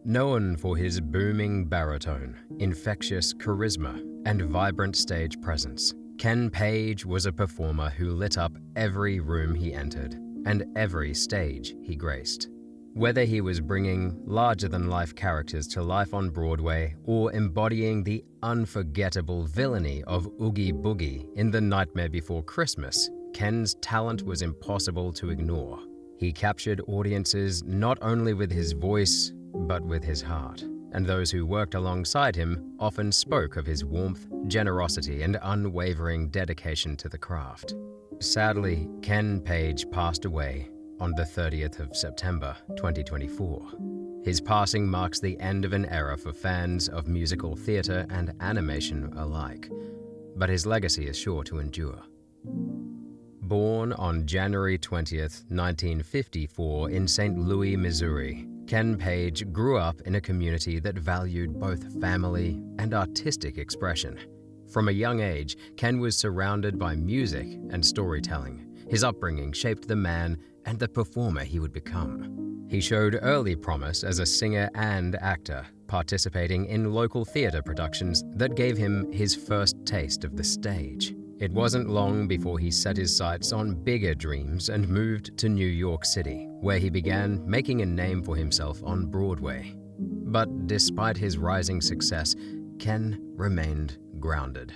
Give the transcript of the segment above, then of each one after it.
Known for his booming baritone, infectious charisma, and vibrant stage presence, Ken Page was a performer who lit up every room he entered and every stage he graced. Whether he was bringing larger-than-life characters to life on Broadway or embodying the unforgettable villainy of Oogie Boogie in The Nightmare Before Christmas, Ken's talent was impossible to ignore. He captured audiences not only with his voice, but with his heart, and those who worked alongside him often spoke of his warmth, generosity, and unwavering dedication to the craft. Sadly, Ken Page passed away on the 30th of September, 2024. His passing marks the end of an era for fans of musical theater and animation alike, but his legacy is sure to endure. Born on January 20th, 1954 in St. Louis, Missouri, Ken Page grew up in a community that valued both family and artistic expression. From a young age, Ken was surrounded by music and storytelling. His upbringing shaped the man and the performer he would become. He showed early promise as a singer and actor, participating in local theater productions that gave him his first taste of the stage. It wasn't long before he set his sights on bigger dreams and moved to New York City, where he began making a name for himself on Broadway. But despite his rising success, Ken remained grounded.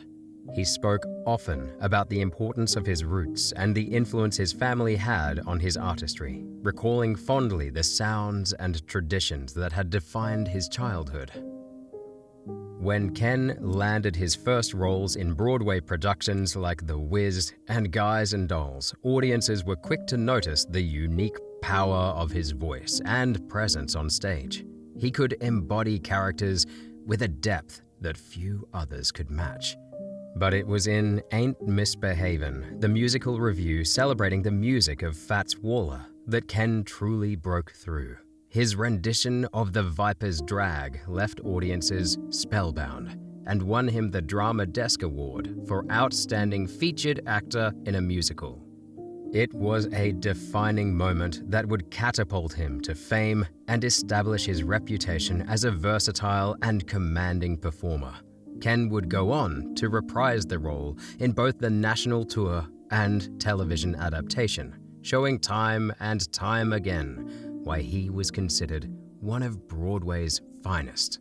He spoke often about the importance of his roots and the influence his family had on his artistry, recalling fondly the sounds and traditions that had defined his childhood. When Ken landed his first roles in Broadway productions like The Wiz and Guys and Dolls, audiences were quick to notice the unique power of his voice and presence on stage. He could embody characters with a depth that few others could match. But it was in Ain't Misbehavin', the musical revue celebrating the music of Fats Waller, that Ken truly broke through. His rendition of The Viper's Drag left audiences spellbound and won him the Drama Desk Award for Outstanding Featured Actor in a Musical. It was a defining moment that would catapult him to fame and establish his reputation as a versatile and commanding performer. Ken would go on to reprise the role in both the national tour and television adaptation, showing time and time again why he was considered one of Broadway's finest.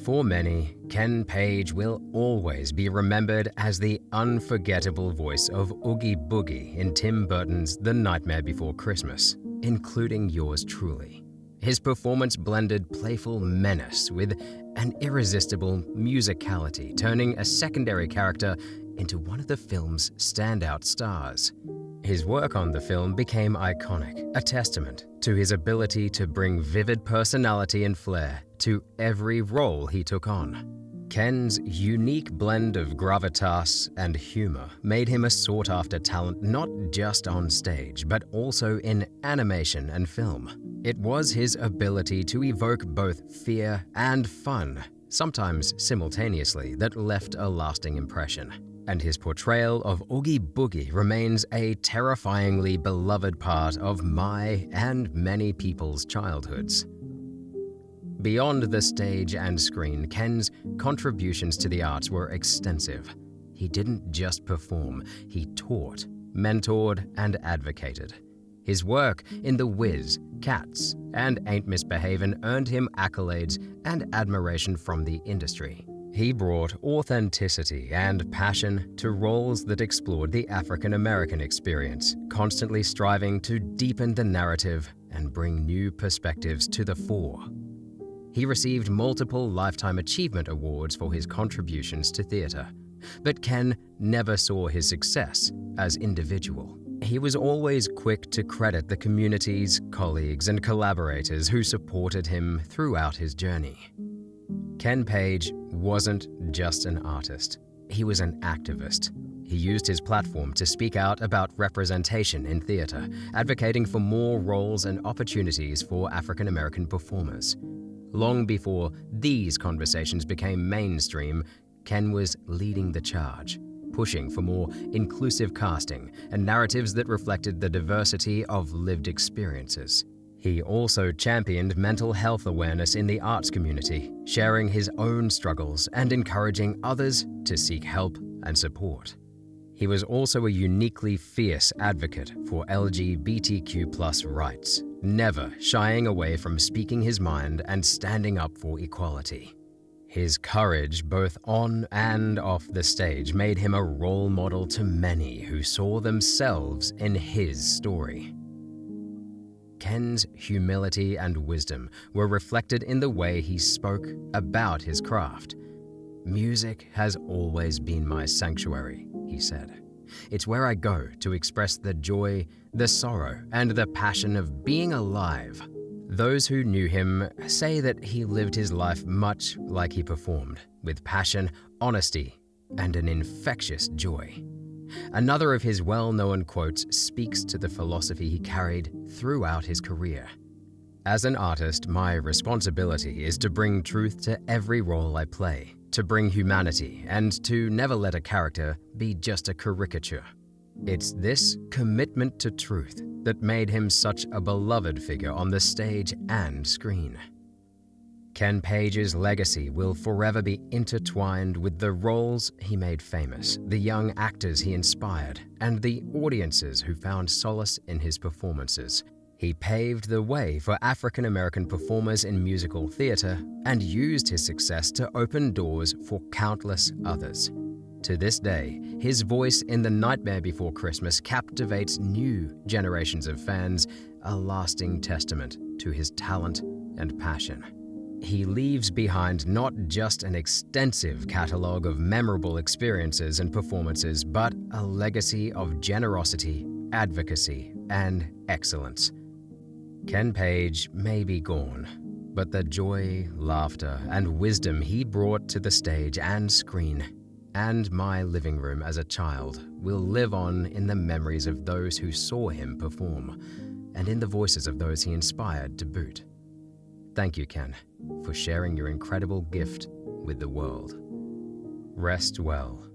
For many, Ken Page will always be remembered as the unforgettable voice of Oogie Boogie in Tim Burton's The Nightmare Before Christmas, including yours truly. His performance blended playful menace with an irresistible musicality, turning a secondary character into one of the film's standout stars. His work on the film became iconic, a testament to his ability to bring vivid personality and flair to every role he took on. Ken's unique blend of gravitas and humor made him a sought-after talent not just on stage, but also in animation and film. It was his ability to evoke both fear and fun, sometimes simultaneously, that left a lasting impression. And his portrayal of Oogie Boogie remains a terrifyingly beloved part of my and many people's childhoods. Beyond the stage and screen, Ken's contributions to the arts were extensive. He didn't just perform, he taught, mentored, and advocated. His work in The Wiz, Cats, and Ain't Misbehavin' earned him accolades and admiration from the industry. He brought authenticity and passion to roles that explored the African American experience, constantly striving to deepen the narrative and bring new perspectives to the fore. He received multiple Lifetime Achievement Awards for his contributions to theater, but Ken never saw his success as individual. He was always quick to credit the communities, colleagues, and collaborators who supported him throughout his journey. Ken Page wasn't just an artist. He was an activist. He used his platform to speak out about representation in theater, advocating for more roles and opportunities for African American performers. Long before these conversations became mainstream, Ken was leading the charge, pushing for more inclusive casting and narratives that reflected the diversity of lived experiences. He also championed mental health awareness in the arts community, sharing his own struggles and encouraging others to seek help and support. He was also a uniquely fierce advocate for LGBTQ+ rights, never shying away from speaking his mind and standing up for equality. His courage, both on and off the stage, made him a role model to many who saw themselves in his story. Ken's humility and wisdom were reflected in the way he spoke about his craft. "Music has always been my sanctuary," he said. "It's where I go to express the joy, the sorrow, and the passion of being alive." Those who knew him say that he lived his life much like he performed, with passion, honesty, and an infectious joy. Another of his well-known quotes speaks to the philosophy he carried throughout his career. "As an artist, my responsibility is to bring truth to every role I play, to bring humanity, and to never let a character be just a caricature." It's this commitment to truth that made him such a beloved figure on the stage and screen. Ken Page's legacy will forever be intertwined with the roles he made famous, the young actors he inspired, and the audiences who found solace in his performances. He paved the way for African American performers in musical theater and used his success to open doors for countless others. To this day, his voice in The Nightmare Before Christmas captivates new generations of fans, a lasting testament to his talent and passion. He leaves behind not just an extensive catalogue of memorable experiences and performances, but a legacy of generosity, advocacy, and excellence. Ken Page may be gone, but the joy, laughter, and wisdom he brought to the stage and screen and my living room as a child will live on in the memories of those who saw him perform and in the voices of those he inspired to boot. Thank you, Ken, for sharing your incredible gift with the world. Rest well.